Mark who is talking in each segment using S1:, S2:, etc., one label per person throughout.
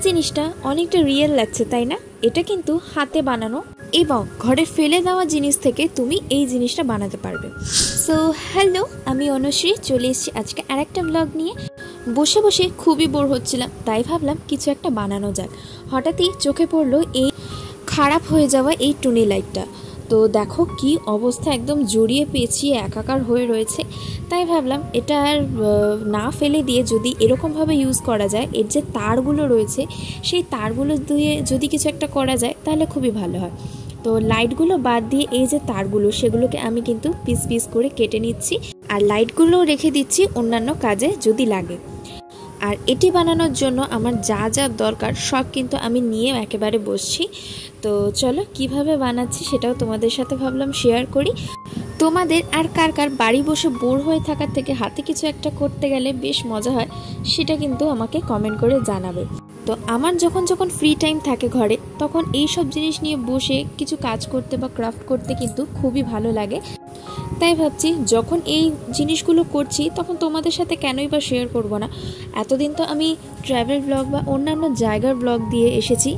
S1: জিনিসটা অনেকটা রিয়েল লাগছে তাই না? এটা কিন্তু হাতে বানানো এবং ঘরে ফেলে দেওয়া জিনিস থেকে তুমি এই জিনিসটা বানাতে পারবে। সো হ্যালো, আমি অনুশ্রী চলে এসেছি আজকে আরেকটা ব্লগ নিয়ে। বসে বসে খুবই বোর হচ্ছিলাম, তাই ভাবলাম কিছু একটা বানানো যাক। হঠাৎই চোখে পড়লো এই খারাপ হয়ে যাওয়া এই টুনি লাইটটা। তো দেখো কি অবস্থা, একদম জড়িয়ে পেঁচিয়ে একাকার হয়ে রয়েছে। তাই ভাবলাম এটা আর না ফেলে দিয়ে যদি এরকমভাবে ইউজ করা যায়, এর যে তারগুলো রয়েছে সেই তারগুলো দিয়ে যদি কিছু একটা করা যায় তাহলে খুবই ভালো হয়। তো লাইটগুলো বাদ দিয়ে এই যে তারগুলো সেগুলোকে আমি কিন্তু পিস পিস করে কেটে নিচ্ছি, আর লাইটগুলো রেখে দিচ্ছি অন্যান্য কাজে যদি লাগে। আর এটি বানানোর জন্য আমার যা যা দরকার সব কিন্তু আমি নিয়ে একেবারে বসছি। তো চলো কিভাবে বানাচ্ছি সেটাও তোমাদের সাথে ভাবলাম শেয়ার করি। তোমাদের আর কার কার বাড়ি বসে বোর হয়ে থাকার থেকে হাতে কিছু একটা করতে গেলে বেশ মজা হয় সেটা কিন্তু আমাকে কমেন্ট করে জানাবে। তো আমার যখন যখন ফ্রি টাইম থাকে ঘরে, তখন এই সব জিনিস নিয়ে বসে কিছু কাজ করতে বা ক্রাফট করতে কিন্তু খুবই ভালো লাগে। তাই ভাবছি যখন এই জিনিসগুলো করছি তখন তোমাদের সাথে কেনই বা শেয়ার করব না। এতদিন তো আমি ট্রাভেল ব্লগ বা অন্যান্য জায়গার ব্লগ দিয়ে এসেছি,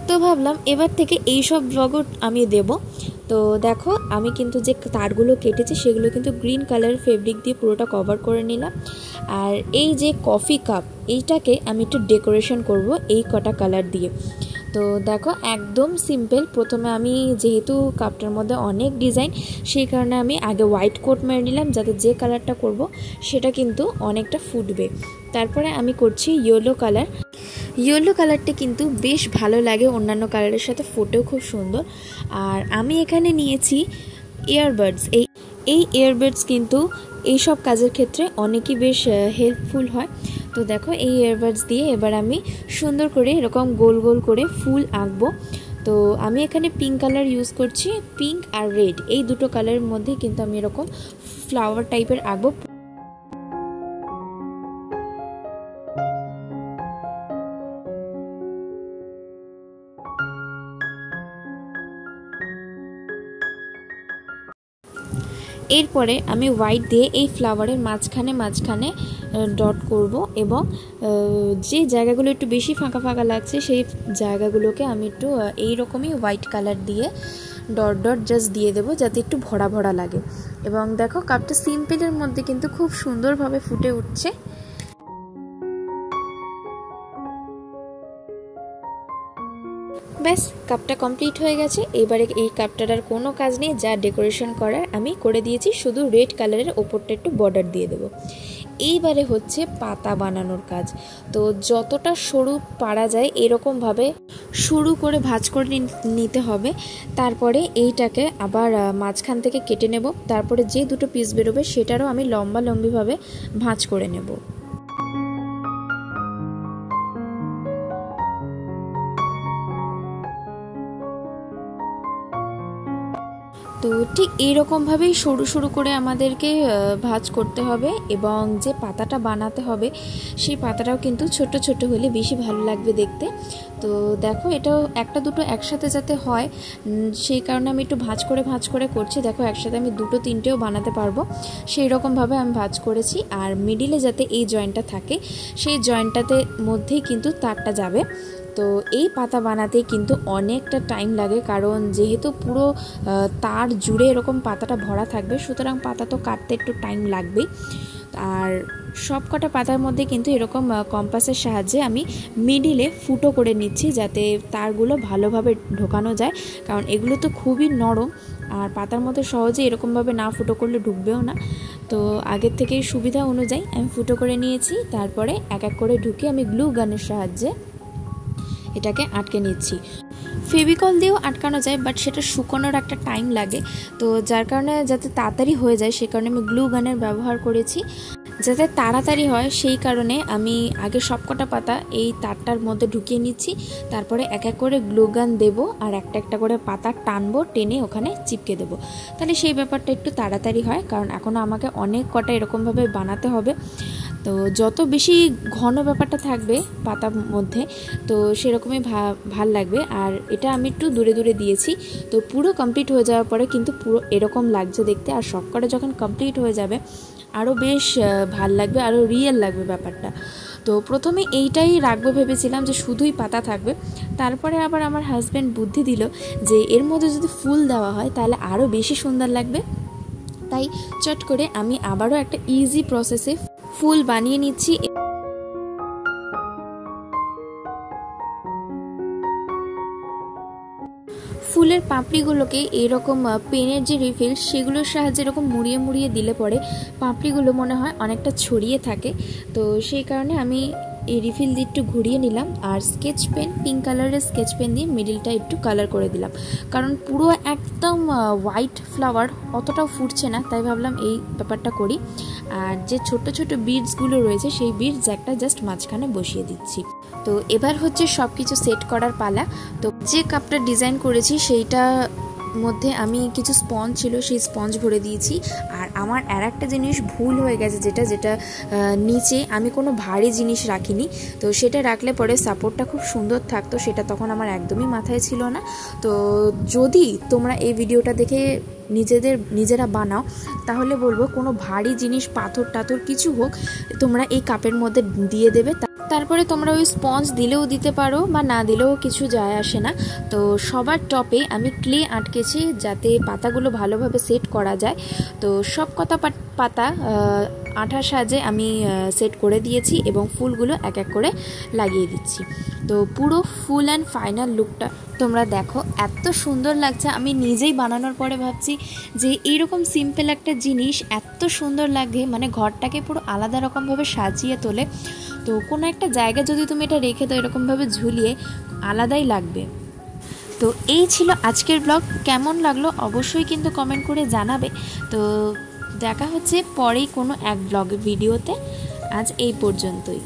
S1: তো ভাবলাম এবার থেকে এই সব ব্লগও আমি দেব। তো দেখো আমি কিন্তু যে তারগুলো কেটেছি সেগুলো কিন্তু গ্রিন কালার ফেব্রিক দিয়ে পুরোটা কভার করে নিলাম। আর এই যে কফি কাপ, এইটাকে আমি একটু ডেকোরেশন করব এই কটা কালার দিয়ে। তো দেখো একদম সিম্পল। প্রথমে আমি যেহেতু কাপটার মধ্যে অনেক ডিজাইন, সেই কারণে আমি আগে হোয়াইট কোট মেরে নিলাম যাতে যে কালারটা করব সেটা কিন্তু অনেকটা ফুটবে। তারপরে আমি করছি ইয়েলো কালার। ইয়েলো কালারটা কিন্তু বেশ ভালো লাগে, অন্যান্য কালারের সাথে ফোটেও খুব সুন্দর। আর আমি এখানে নিয়েছি ইয়ারবাডস। এই ইয়ারবাডস কিন্তু এইসব কাজের ক্ষেত্রে অনেকই বেশ হেল্পফুল হয়। তো দেখো এই ইয়ারবাডস দিয়ে এবার আমি সুন্দর করে এরকম গোল গোল করে ফুল আঁকবো। তো আমি এখানে পিঙ্ক কালার ইউজ করছি, পিঙ্ক আর রেড এই দুটো কালারের মধ্যে কিন্তু আমি এরকম ফ্লাওয়ার টাইপের আঁকবো। এরপরে আমি হোয়াইট দিয়ে এই ফ্লাওয়ারের মাঝখানে মাঝখানে ডট করব এবং যে জায়গাগুলো একটু বেশি ফাঁকা ফাঁকা লাগছে সেই জায়গাগুলোকে আমি একটু এইরকমই হোয়াইট কালার দিয়ে ডট ডট জাস্ট দিয়ে দেবো যাতে একটু ভরা ভরা লাগে। এবং দেখো কাপটা সিম্পলের মধ্যে কিন্তু খুব সুন্দরভাবে ফুটে উঠছে। ব্যাস কাপটা কমপ্লিট হয়ে গেছে। এবারে এই কাপটার আর কোনো কাজ নেই, যা ডেকোরেশন করার আমি করে দিয়েছি, শুধু রেড কালারের ওপরটা একটু বর্ডার দিয়ে দেবো। এইবারে হচ্ছে পাতা বানানোর কাজ। তো যতটা সরু পারা যায় এরকমভাবে সরু করে ভাঁজ করে নিতে হবে। তারপরে এইটাকে আবার মাঝখান থেকে কেটে নেব। তারপরে যে দুটো পিস বেরোবে সেটারও আমি লম্বা লম্বিভাবে ভাঁজ করে নেব। তো ঠিক এইরকমভাবেই সরু সরু করে আমাদেরকে ভাঁজ করতে হবে এবং যে পাতাটা বানাতে হবে সেই পাতাটাও কিন্তু ছোট ছোট হলে বেশি ভালো লাগবে দেখতে। তো দেখো এটাও একটা দুটো একসাথে যাতে হয় সেই কারণে আমি একটু ভাঁজ করে করছি। দেখো একসাথে আমি দুটো তিনটেও বানাতে পারবো সেই রকমভাবে আমি ভাঁজ করেছি। আর মিডিলে যাতে এই জয়েন্টটা থাকে সেই জয়েন্টটাতে মধ্যেই কিন্তু তারটা যাবে। তো এই পাতা বানাতে কিন্তু অনেকটা টাইম লাগে, কারণ যেহেতু পুরো তার জুড়ে এরকম পাতাটা ভরা থাকবে, সুতরাং পাতা তো কাটতে একটু টাইম লাগবেই। আর সব কটা পাতার মধ্যে কিন্তু এরকম কম্পাসের সাহায্যে আমি মিডিলে ফুটো করে নিচ্ছি যাতে তারগুলো ভালোভাবে ঢোকানো যায়, কারণ এগুলো তো খুবই নরম আর পাতার মধ্যে সহজে এরকমভাবে না ফুটো করলে ঢুকবেও না। তো আগের থেকেই সুবিধা অনুযায়ী আমি ফুটো করে নিয়েছি। তারপরে এক এক করে ঢুকে আমি গ্লু গানের সাহায্যে এটাকে আটকে নিচ্ছি। ফেভিকল দিয়েও আটকানো যায়, বাট সেটা শুকানোর একটা টাইম লাগে। তো যার কারণে যাতে তাড়াতাড়ি হয়ে যায় সে কারণে আমি গ্লু গানের ব্যবহার করেছি। যাতে তাড়াতাড়ি হয় সেই কারণে আমি আগে সবকটা পাতা এই তারটার মধ্যে ঢুকিয়ে নিচ্ছি। তারপরে এক এক করে গ্লু গান দেবো আর একটা একটা করে পাতা টানবো, টেনে ওখানে চিপকে দেবো। তাহলে সেই ব্যাপারটা একটু তাড়াতাড়ি হয়, কারণ এখনও আমাকে অনেক কটা এরকমভাবে বানাতে হবে। তো যত বেশি ঘন ব্যাপারটা থাকবে পাতার মধ্যে তো সেরকমই ভাল লাগবে। আর এটা আমি একটু দূরে দূরে দিয়েছি। তো পুরো কমপ্লিট হয়ে যাওয়ার পরে কিন্তু পুরো এরকম লাগছে দেখতে। আর সবকটা যখন কমপ্লিট হয়ে যাবে আরও বেশ ভাল লাগবে, আরও রিয়েল লাগবে ব্যাপারটা। তো প্রথমে এইটাই রাখবো ভেবেছিলাম যে শুধুই পাতা থাকবে, তারপরে আবার আমার হাজব্যান্ড বুদ্ধি দিল যে এর মধ্যে যদি ফুল দেওয়া হয় তাহলে আরও বেশি সুন্দর লাগবে। তাই চট করে আমি আবারও একটা ইজি প্রসেসে ফুল বানিয়ে নিচ্ছি। ফুলের পাপড়িগুলোকে এরকম পেনের যে রিফিল সেগুলোর সাহায্যে এরকম মুড়িয়ে মুড়িয়ে দিলে পরে পাপড়িগুলো মনে হয় অনেকটা ছড়িয়ে থাকে। তো সেই কারণে আমি এই রিফিল দিয়ে একটু ঘুরিয়ে নিলাম, আর স্কেচ পেন, পিঙ্ক কালারের স্কেচ পেন দিয়ে মিডিলটা একটু কালার করে দিলাম, কারণ পুরো একদম হোয়াইট ফ্লাওয়ার অতটাও ফুটছে না, তাই ভাবলাম এই ব্যাপারটা করি। আর যে ছোট ছোট বিডসগুলো রয়েছে সেই বিডস একটা জাস্ট মাঝখানে বসিয়ে দিচ্ছি। তো এবার হচ্ছে সব কিছু সেট করার পালা। তো যে কাপটা ডিজাইন করেছি সেইটা মধ্যে আমি কিছু স্পঞ্জ ছিল সেই স্পঞ্জ ভরে দিয়েছি। আর আমার আর একটা জিনিস ভুল হয়ে গেছে, যেটা নিচে আমি কোনো ভারী জিনিস রাখিনি, তো সেটা রাখলে পরে সাপোর্টটা খুব সুন্দর থাকতো, সেটা তখন আমার একদমই মাথায় ছিল না। তো যদি তোমরা এই ভিডিওটা দেখে নিজেরা বানাও তাহলে বলবো কোনো ভারী জিনিস পাথর টাথর কিছু হোক তোমরা এই কাপের মধ্যে দিয়ে দেবে। তারপরে তোমরা ওই স্পঞ্জ দিলেও দিতে পারো বা না দিলেও কিছু যায় আসে না। তো সবার টপে আমি ক্লে আটকেছি যাতে পাতাগুলো ভালোভাবে সেট করা যায়। তো সব কটা পাতা আঠার সাহায্যে আমি সেট করে দিয়েছি এবং ফুলগুলো এক এক করে লাগিয়ে দিচ্ছি। তো পুরো ফুল অ্যান্ড ফাইনাল লুকটা তোমরা দেখো, এত সুন্দর লাগছে। আমি নিজেই বানানোর পরে ভাবছি যে এইরকম সিম্পল একটা জিনিস এত সুন্দর লাগে, মানে ঘরটাকে পুরো আলাদা রকমভাবে সাজিয়ে তোলে। তো কোনো একটা জায়গায় যদি তুমি এটা রেখে দাও এরকমভাবে ঝুলিয়ে, আলাদাই লাগবে। তো এই ছিল আজকের ব্লগ। কেমন লাগলো অবশ্যই কিন্তু কমেন্ট করে জানাবে। তো দেখা হচ্ছে পরেই কোনো এক ব্লগ ভিডিওতে। আজ এই পর্যন্তই।